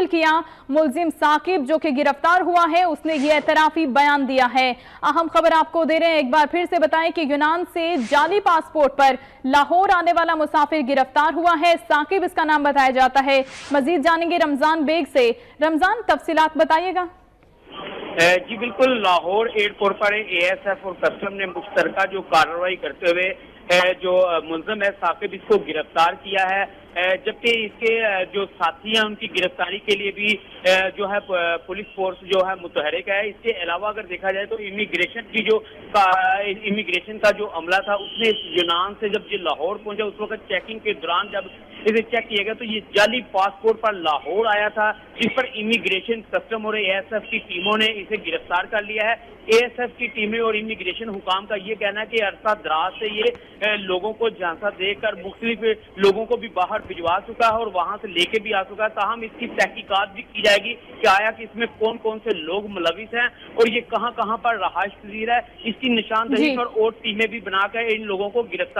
कबूल किया। मुलजिम साकिब जो कि गिरफ्तार हुआ है उसने ये एतराफी बयान दिया है। अहम खबर आपको दे रहे हैं, एक बार फिर से बताएं कि यूनान से जाली पासपोर्ट पर लाहौर आने वाला मुसाफिर गिरफ्तार हुआ है। साकिब इसका नाम बताया जाता है। मजीद जानेंगे रमजान बेग से। रमजान, तफसीलात बताइएगा। जी बिल्कुल, लाहौर एयरपोर्ट पर एएसएफ और कस्टम ने मुश्तरका जो कार्रवाई करते हुए जो मुलजिम है साकिब, इसको गिरफ्तार किया है, जबकि इसके जो साथी हैं उनकी गिरफ्तारी के लिए भी जो है पुलिस फोर्स जो है मुतहरिक है। इसके अलावा अगर देखा जाए तो इमिग्रेशन का जो अमला था उसने यूनान से जब ये लाहौर पहुंचा उस वक्त चेकिंग के दौरान जब इसे चेक किया गया तो ये जाली पासपोर्ट पर लाहौर आया था, जिस पर इमिग्रेशन, कस्टम और एएसएफ की टीमों ने इसे गिरफ्तार कर लिया है। एएसएफ की टीमें और इमिग्रेशन हुकाम का ये कहना है कि अरसा दराज से ये लोगों को झांसा देकर मुख्तलिफ लोगों को भी बाहर भिजवा चुका है और वहां से लेके भी आ चुका है। ताहम इसकी तहकीकात भी की जाएगी कि आया कि इसमें कौन कौन से लोग मुलविस हैं और ये कहां कहां पर रहायश पजीर है। इसकी निशानदही पर और टीमें भी बनाकर इन लोगों को गिरफ्तार